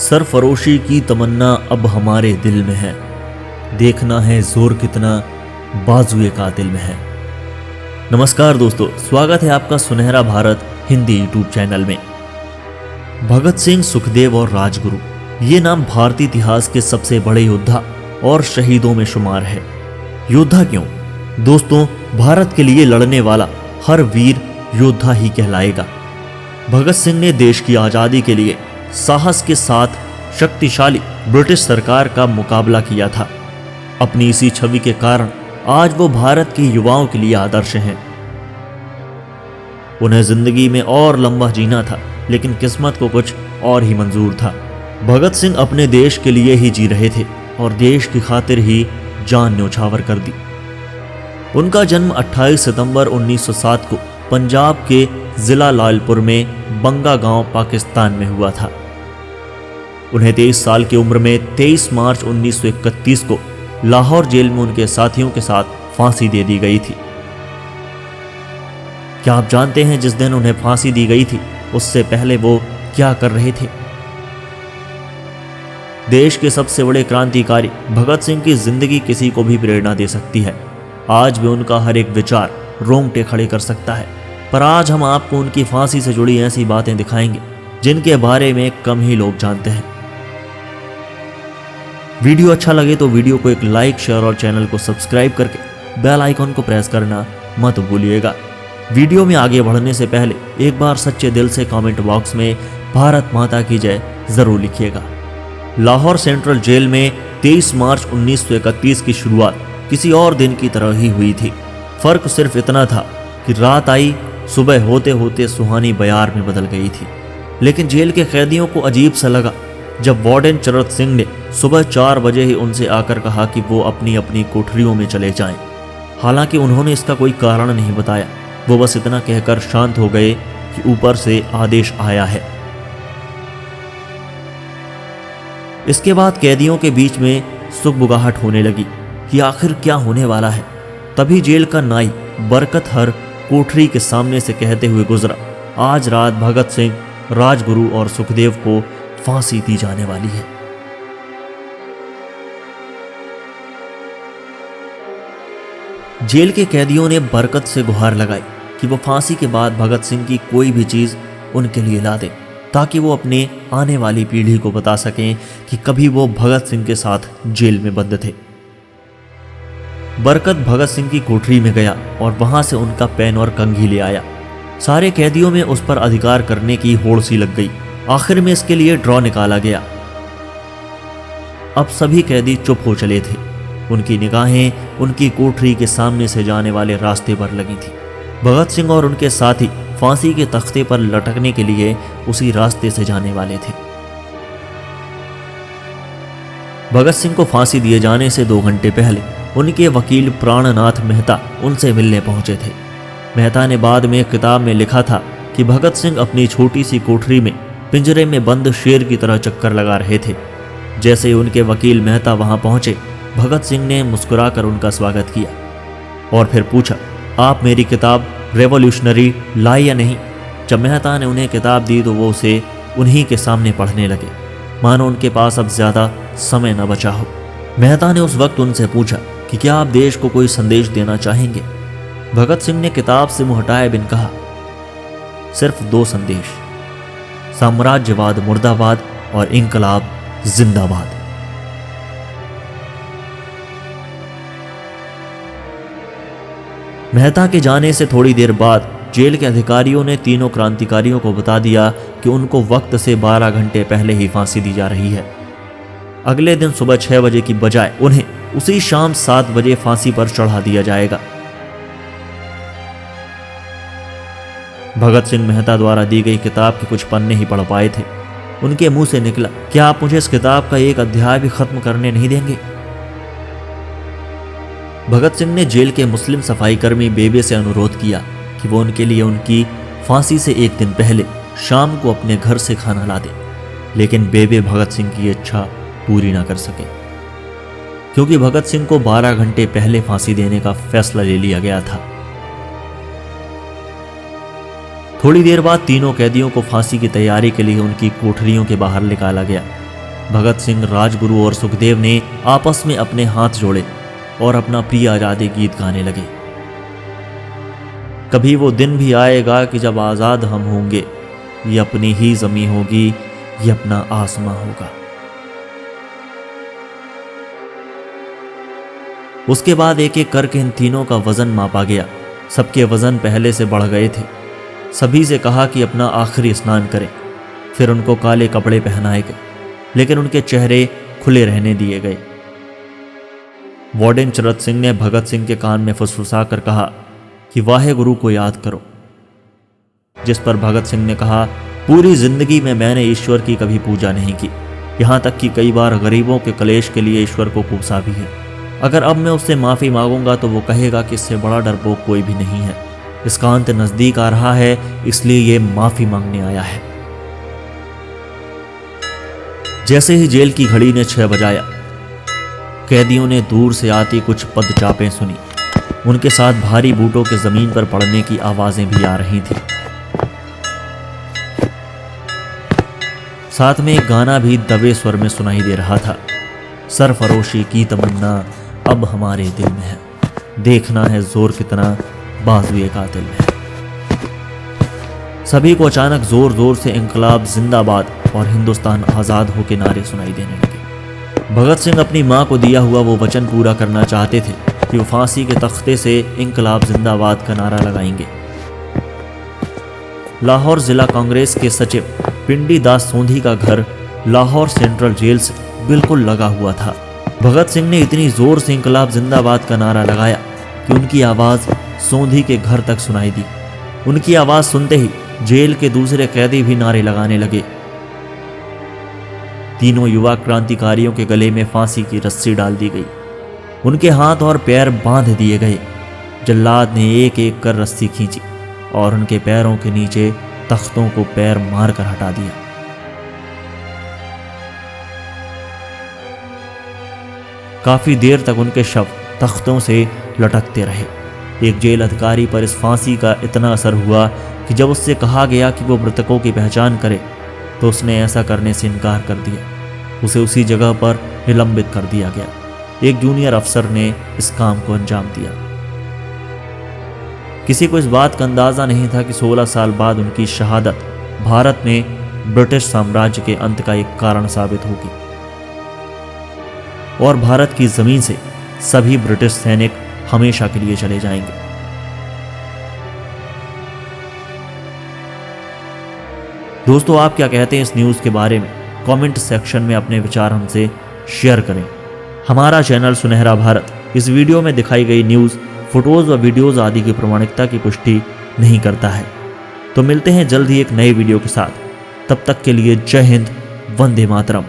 सरफरोशी की तमन्ना अब हमारे दिल में है, देखना है जोर कितना बाजुए कातिल में है। नमस्कार दोस्तों, स्वागत है आपका सुनहरा भारत हिंदी यूट्यूब चैनल में। भगत सिंह, सुखदेव और राजगुरु ये नाम भारतीय इतिहास के सबसे बड़े योद्धा और शहीदों में शुमार है। योद्धा क्यों? दोस्तों, भारत के लिए लड़ने वाला हर वीर योद्धा ही कहलाएगा। भगत सिंह ने देश की आज़ादी के लिए साहस के साथ शक्तिशाली ब्रिटिश सरकार का मुकाबला किया था। अपनी इसी छवि के कारण आज वो भारत के युवाओं के लिए आदर्श हैं। उन्हें जिंदगी में और लंबा जीना था, लेकिन किस्मत को कुछ और ही मंजूर था। भगत सिंह अपने देश के लिए ही जी रहे थे और देश की खातिर ही जान न्यौछावर कर दी। उनका जन्म 28 सितंबर 1907 को पंजाब के जिला लालपुर में बंगा गांव पाकिस्तान में हुआ था। उन्हें 23 साल की उम्र में 23 मार्च 1931 को लाहौर जेल में उनके साथियों के साथ फांसी दे दी गई थी। क्या आप जानते हैं जिस दिन उन्हें फांसी दी गई थी उससे पहले वो क्या कर रहे थे? देश के सबसे बड़े क्रांतिकारी भगत सिंह की जिंदगी किसी को भी प्रेरणा दे सकती है। आज भी उनका हर एक विचार रोंगटे खड़े कर सकता है। पर आज हम आपको उनकी फांसी से जुड़ी ऐसी बातें दिखाएंगे जिनके बारे में कम ही लोग जानते हैं। वीडियो अच्छा लगे तो वीडियो को एक लाइक, शेयर और चैनल को सब्सक्राइब करके बेल आइकन को प्रेस करना मत भूलिएगा। वीडियो में आगे बढ़ने से पहले एक बार सच्चे दिल से कमेंट बॉक्स में भारत माता की जय जरूर लिखिएगा। लाहौर सेंट्रल जेल में 23 मार्च 1931 की शुरुआत किसी और दिन की तरह ही हुई थी। फर्क सिर्फ इतना था कि रात आई, सुबह होते होते सुहानी बयार में बदल गई थी। लेकिन जेल के कैदियों को अजीब सा लगा जब वार्डन चरत सिंह ने सुबह 4 बजे ही उनसे आकर कहा कि वो अपनी अपनी कोठरियों में चले जाएं। हालांकि उन्होंने इसका कोई कारण नहीं बताया। वो बस इतना कहकर शांत हो गए कि ऊपर से आदेश आया है। इसके बाद कैदियों के बीच में सुगबुगाहट होने लगी कि आखिर क्या होने वाला है। तभी जेल का नाई बरकत हर कोठरी के सामने से कहते हुए गुजरा, आज रात भगत सिंह, राजगुरु और सुखदेव को फांसी दी जाने वाली है। जेल के कैदियों ने बरकत से गुहार लगाई कि वो फांसी के बाद भगत सिंह की कोई भी चीज उनके लिए ला दे, ताकि वो अपने आने वाली पीढ़ी को बता सकें कि कभी वो भगत सिंह के साथ जेल में बंद थे। बरकत भगत सिंह की कोठरी में गया और वहां से उनका पेन और कंघी ले आया। सारे कैदियों में उस पर अधिकार करने की होड़ सी लग गई। आखिर में इसके लिए ड्रॉ निकाला गया। अब सभी कैदी चुप हो चले थे। उनकी निगाहें उनकी कोठरी के सामने से जाने वाले रास्ते पर लगी थी। भगत सिंह और उनके साथी फांसी के तख्ते पर लटकने के लिए उसी रास्ते से जाने वाले थे। भगत सिंह को फांसी दिए जाने से 2 घंटे पहले उनके वकील प्राणनाथ मेहता उनसे मिलने पहुंचे थे। मेहता ने बाद में एक किताब में लिखा था कि भगत सिंह अपनी छोटी सी कोठरी में पिंजरे में बंद शेर की तरह चक्कर लगा रहे थे। जैसे ही उनके वकील मेहता वहां पहुंचे, भगत सिंह ने मुस्कुराकर उनका स्वागत किया और फिर पूछा, आप मेरी किताब रेवोल्यूशनरी लाई या नहीं? जब मेहता ने उन्हें किताब दी तो वो उसे उन्हीं के सामने पढ़ने लगे, मानो उनके पास अब ज्यादा समय न बचा हो। मेहता ने उस वक्त उनसे पूछा कि क्या आप देश को कोई संदेश देना चाहेंगे? भगत सिंह ने किताब से मुंह हटाए बिन कहा, सिर्फ 2 संदेश, साम्राज्यवाद मुर्दाबाद और इंकलाब जिंदाबाद। मेहता के जाने से थोड़ी देर बाद जेल के अधिकारियों ने तीनों क्रांतिकारियों को बता दिया कि उनको वक्त से 12 घंटे पहले ही फांसी दी जा रही है। अगले दिन सुबह 6 बजे की बजाय उन्हें उसी शाम 7 बजे फांसी पर चढ़ा दिया जाएगा। भगत सिंह मेहता द्वारा दी गई किताब के कुछ पन्ने ही पढ़ पाए थे। उनके मुंह से निकला, क्या आप मुझे इस किताब का एक अध्याय भी खत्म करने नहीं देंगे? भगत सिंह ने जेल के मुस्लिम सफाई कर्मी बेबे से अनुरोध किया कि वो उनके लिए उनकी फांसी से 1 दिन पहले शाम को अपने घर से खाना ला दे। लेकिन बेबे भगत सिंह की इच्छा पूरी ना कर सके, क्योंकि भगत सिंह को 12 घंटे पहले फांसी देने का फैसला ले लिया गया था। थोड़ी देर बाद तीनों कैदियों को फांसी की तैयारी के लिए उनकी कोठरियों के बाहर निकाला गया। भगत सिंह, राजगुरु और सुखदेव ने आपस में अपने हाथ जोड़े और अपना प्रिय आजादी गीत गाने लगे। कभी वो दिन भी आएगा कि जब आज़ाद हम होंगे, ये अपनी ही ज़मीं होगी, ये अपना आसमां होगा। उसके बाद एक एक करके इन तीनों का वजन मापा गया। सबके वजन पहले से बढ़ गए थे। सभी से कहा कि अपना आखिरी स्नान करें। फिर उनको काले कपड़े पहनाए गए, लेकिन उनके चेहरे खुले रहने दिए गए। वार्डन चरत सिंह ने भगत सिंह के कान में फुसफुसा कर कहा कि वाहे गुरु को याद करो। जिस पर भगत सिंह ने कहा, पूरी जिंदगी में मैंने ईश्वर की कभी पूजा नहीं की, यहाँ तक कि कई बार गरीबों के कलेश के लिए ईश्वर को कोसा भी है। अगर अब मैं उससे माफ़ी मांगूंगा तो वो कहेगा कि इससे बड़ा डरपोक कोई भी नहीं है। इसका अंत नज़दीक आ रहा है, इसलिए ये माफ़ी मांगने आया है। जैसे ही जेल की घड़ी ने 6 बजाया, कैदियों ने दूर से आती कुछ पदचापें सुनी। उनके साथ भारी बूटों के जमीन पर पड़ने की आवाजें भी आ रही थी। साथ में एक गाना भी दबे स्वर में सुनाई दे रहा था, सरफरोशी की तमन्ना अब हमारे दिल में है, देखना है जोर कितना बाजुए कातिल में है। सभी को अचानक जोर जोर से इंकलाब जिंदाबाद और हिंदुस्तान आजाद हो के नारे सुनाई देने लगे। भगत सिंह अपनी मां को दिया हुआ वो वचन पूरा करना चाहते थे कि वो फांसी के तख्ते से इंकलाब जिंदाबाद का नारा लगाएंगे। लाहौर जिला कांग्रेस के सचिव पिंडी दास सोंधी का घर लाहौर सेंट्रल जेल से बिल्कुल लगा हुआ था। भगत सिंह ने इतनी जोर से इंकलाब जिंदाबाद का नारा लगाया कि उनकी आवाज सोंधी के घर तक सुनाई दी। उनकी आवाज सुनते ही जेल के दूसरे कैदी भी नारे लगाने लगे। तीनों युवा क्रांतिकारियों के गले में फांसी की रस्सी डाल दी गई। उनके हाथ और पैर बांध दिए गए। जल्लाद ने एक एक कर रस्सी खींची और उनके पैरों के नीचे तख्तों को पैर मारकर हटा दिया। काफी देर तक उनके शव तख्तों से लटकते रहे। एक जेल अधिकारी पर इस फांसी का इतना असर हुआ कि जब उससे कहा गया कि वो मृतकों की पहचान करे तो उसने ऐसा करने से इनकार कर दिया। उसे उसी जगह पर निलंबित कर दिया गया। एक जूनियर अफसर ने इस काम को अंजाम दिया। किसी को इस बात का अंदाजा नहीं था कि 16 साल बाद उनकी शहादत भारत में ब्रिटिश साम्राज्य के अंत का एक कारण साबित होगी और भारत की जमीन से सभी ब्रिटिश सैनिक हमेशा के लिए चले जाएंगे। दोस्तों, आप क्या कहते हैं इस न्यूज़ के बारे में? कमेंट सेक्शन में अपने विचार हमसे शेयर करें। हमारा चैनल सुनहरा भारत इस वीडियो में दिखाई गई न्यूज़, फोटोज व वीडियोज आदि की प्रामाणिकता की पुष्टि नहीं करता है। तो मिलते हैं जल्द ही एक नए वीडियो के साथ। तब तक के लिए जय हिंद, वंदे मातरम।